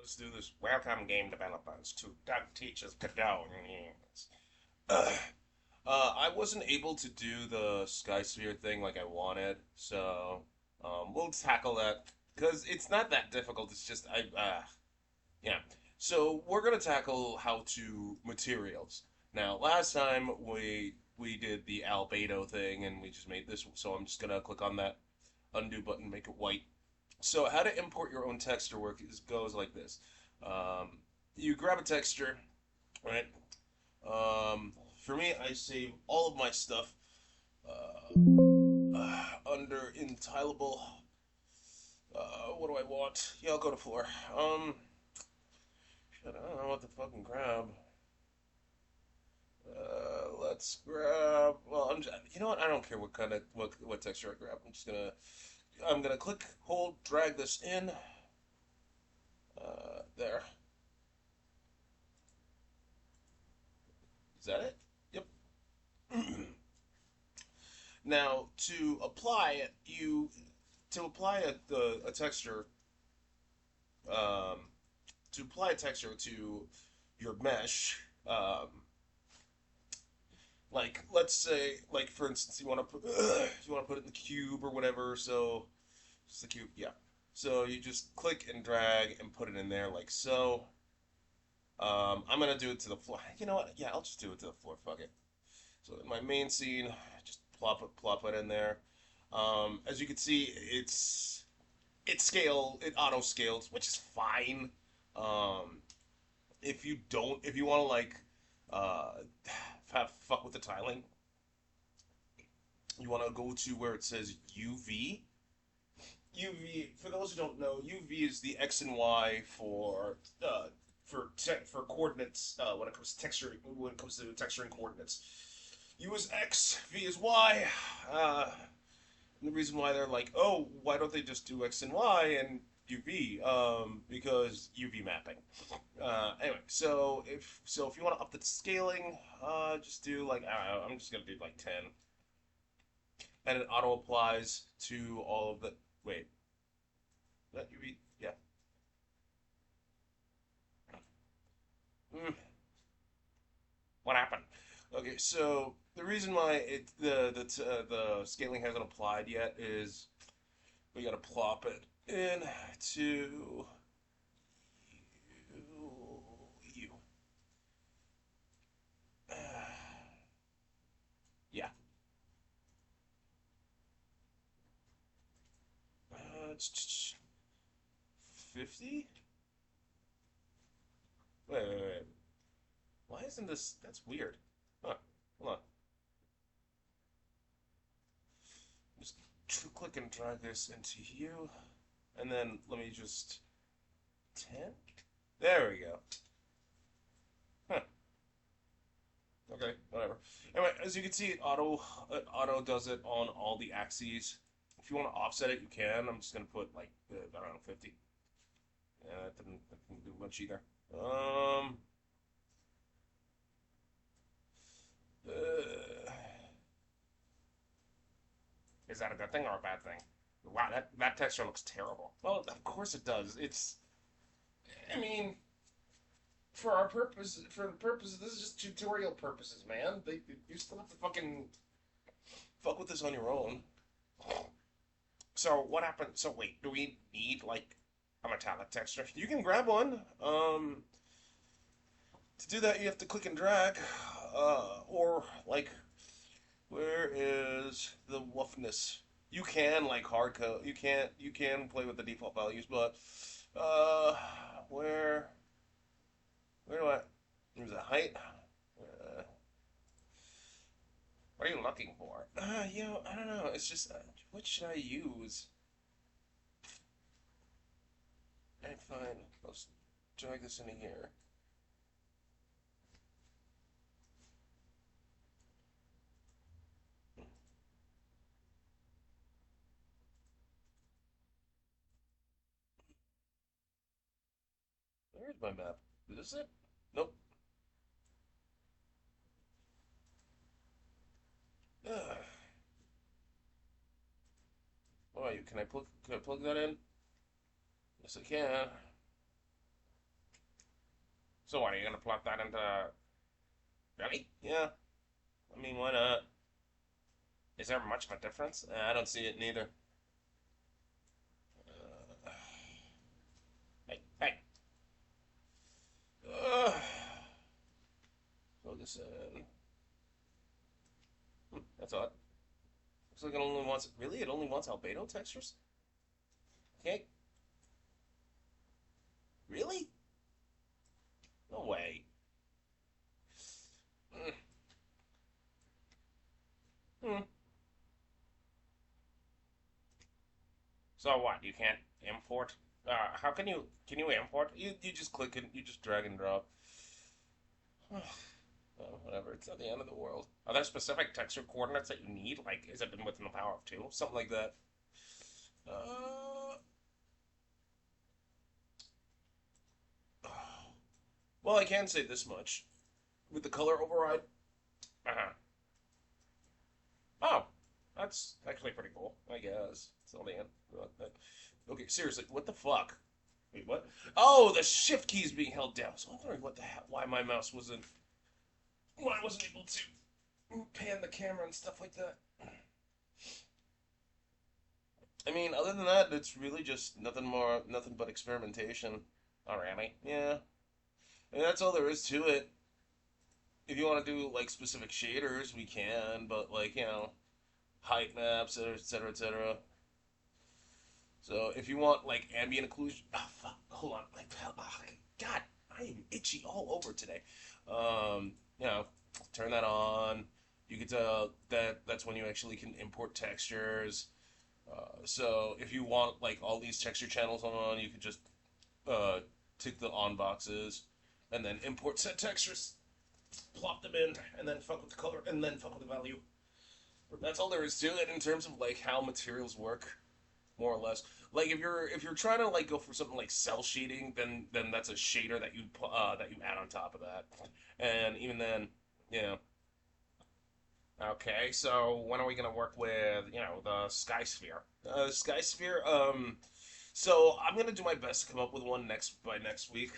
let's do this. Welcome, game developers, to Doug Teaches Godot. Yes. Uh, I wasn't able to do the Sky Sphere thing like I wanted, so we'll tackle that because it's not that difficult. It's just yeah. So we're gonna tackle how to materials. Now, last time we did the albedo thing and we just made this, so I'm just gonna click on that undo button, make it white. So how to import your own texture goes like this. You grab a texture, right? For me, I save all of my stuff under entitleable. What do I want? Yeah, I'll go to floor. Shit, I don't know what to fucking grab. Let's grab. Well, you know what? I don't care what kind of what texture I grab. I'm gonna click, hold, drag this in. There. Is that it? Yep. Now, to apply a texture, um, to apply a texture to your mesh, like let's say, like for instance, you want to put you want to put it in the cube or whatever. So just the cube, yeah. So you just click and drag and put it in there like so. I'm gonna do it to the floor. You know what? Yeah, I'll just do it to the floor. Fuck it. So in my main scene, just plop it in there. As you can see, it auto scales, which is fine. Um, if you want to like uh, fuck with the tiling, you want to go to where it says UV. UV, for those who don't know, UV is the X and Y for coordinates when it comes to texturing coordinates. U is X, V is Y. And the reason why they're like, oh, why don't they just do X and Y and UV? Because UV mapping. Anyway, so if you want to up the scaling, just do like I don't know, I'm just gonna do like 10, and it auto applies to all of the. Wait, that UV? Yeah. Mm, what happened? Okay, so the reason why the scaling hasn't applied yet is we gotta plop it in to you. Yeah. It's 50? Wait. Why isn't this? That's weird. Huh. Hold on. Just click and drag this into you. And then let me just 10? There we go. Huh. Okay, whatever. Anyway, as you can see, it auto does it on all the axes. If you want to offset it, you can. I'm just gonna put like I don't know 50. Yeah, that didn't do much either. Um, uh, is that a good thing or a bad thing? Wow, that texture looks terrible. Well, of course it does. I mean, for the purpose, this is just tutorial purposes, man. You still have to fucking fuck with this on your own. So what happened? So wait, do we need like a metallic texture? You can grab one. To do that, you have to click and drag, or like, where is the woofness? You can like hard code. You can play with the default values, but uh, where where do I? There's a height. Uh, what are you looking for? I don't know. It's just what should I use? Alright, fine. Let's drag this into here. Where's my map? Is this it? Nope. Ugh. Can I plug that in? Yes, I can. So what, are you gonna plot that into... Really? Yeah. I mean, why not? Is there much of a difference? I don't see it neither. Uh, hey, hey. Uh, Focus in. That's odd. Looks like it only wants... Really? It only wants albedo textures? Okay. Really? No way. Mm. Hmm. So what? You can't import? How can you... Can you import? You just click and you just drag and drop. Well, whatever. It's not the end of the world. Are there specific texture coordinates that you need? Like, is it within the power of two? Something like that. Uh, well, I can say this much. With the color override. Uh-huh. Oh, that's actually pretty cool, I guess. It's all the end. Okay, seriously, what the fuck? Wait, what? Oh, the shift key is being held down. So I'm wondering what the hell, why I wasn't able to pan the camera and stuff like that. I mean, other than that, it's really just nothing but experimentation. Alrighty, yeah. And that's all there is to it. If you want to do like specific shaders, we can, but like height maps, etc., etc., etc. So if you want like ambient occlusion, oh fuck, hold on, like oh, God, I am itchy all over today. Um, you know, turn that on. You get to that's when you actually can import textures. So if you want like all these texture channels on, you could just uh, tick the on boxes and then import set textures, plop them in, and then fuck with the color, and then fuck with the value. That's all there is to it in terms of like how materials work, more or less. Like if you're trying to like go for something like cell shading, then that's a shader that you add on top of that, and even then, yeah. Okay, so when are we gonna work with the sky sphere? Sky sphere. So I'm gonna do my best to come up with one by next week.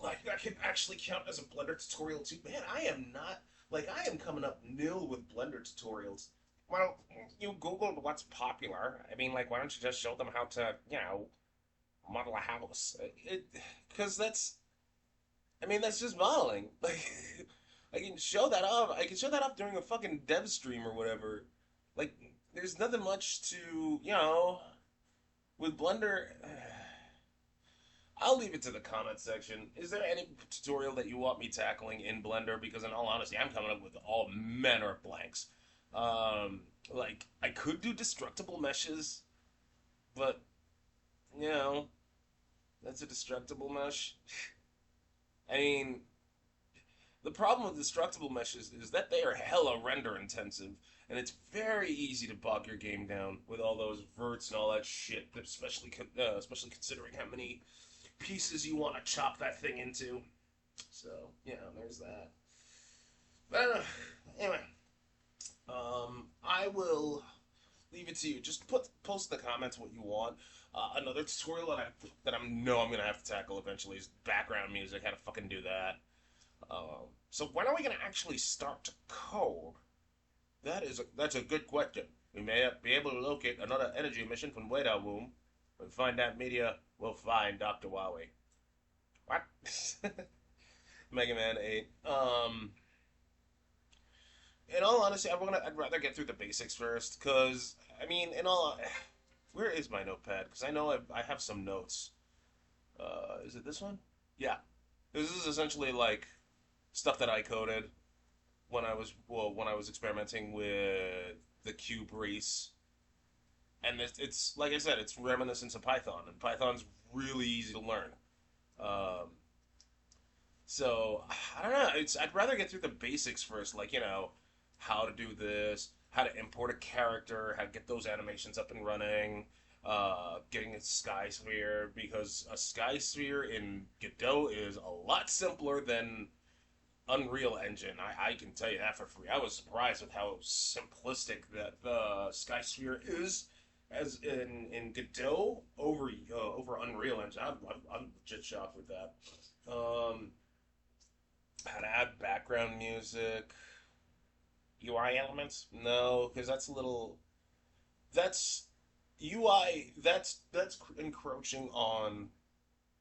Like that can actually count as a Blender tutorial too. Man, I am coming up nil with Blender tutorials. Well, you Googled what's popular. I mean, like, why don't you just show them how to, model a house? Because I mean, that's just modeling. Like, I can show that off. I can show that off during a fucking dev stream or whatever. Like, there's nothing much to, with Blender. I'll leave it to the comment section. Is there any tutorial that you want me tackling in Blender? Because in all honesty, I'm coming up with all manner of blanks. Like I could do destructible meshes, but you know, that's a destructible mesh. I mean, the problem with destructible meshes is that they are hella render intensive, and it's very easy to bog your game down with all those verts and all that shit. Especially considering how many pieces you want to chop that thing into. So yeah, there's that. But anyway, I will leave it to you. Just post in the comments what you want. Another tutorial I'm gonna have to tackle eventually is background music. How to fucking do that. So when are we gonna actually start to code? That's a good question. We may be able to locate another energy emission from Weda Womb. When we find that media, we'll find Dr. Wowie. What? Mega Man 8. In all honesty, I'd rather get through the basics first, cause I mean, where is my notepad? Cause I know I have some notes. Is it this one? Yeah. This is essentially like stuff that I coded when I was experimenting with the cube race, and it's like I said, it's reminiscent of Python, and Python's really easy to learn. Um, So I don't know. I'd rather get through the basics first, like how to do this, how to import a character, how to get those animations up and running, getting a sky sphere because a sky sphere in Godot is a lot simpler than Unreal Engine. I can tell you that for free. I was surprised with how simplistic that the sky sphere is. As in Godot over Unreal Engine, I'm legit shocked with that. Um, how to add background music. UI elements? No, because that's a little. That's UI. That's encroaching on.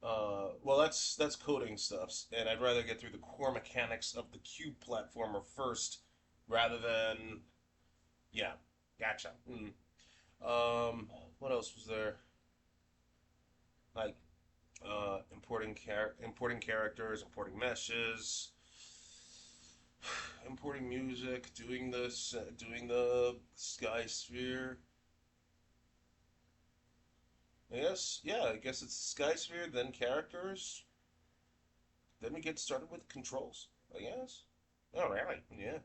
Well, that's coding stuffs, and I'd rather get through the core mechanics of the cube platformer first, rather than yeah. Gotcha. What else was there? Like importing characters, importing meshes, importing music, doing the sky sphere. Yes, yeah, I guess it's sky sphere, then characters, then we get started with controls. I guess. Oh, really? Yeah.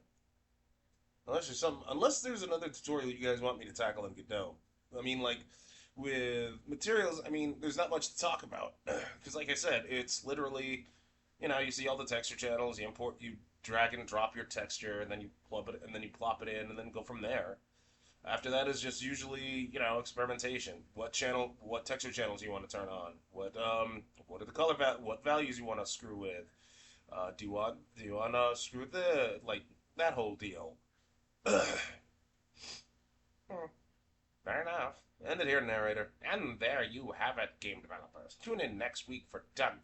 Unless there's another tutorial you guys want me to tackle in Godot. I mean, like with materials, I mean, there's not much to talk about because, like I said, it's literally, you see all the texture channels, you drag and drop your texture, and then you plop it, and then you plop it in, and then go from there. After that is just usually, experimentation. What texture channels you want to turn on? What are the what values you want to screw with? Do you want to screw with the like that whole deal? Hmm, fair enough. End it here, narrator. And there you have it, game developers. Tune in next week for Doug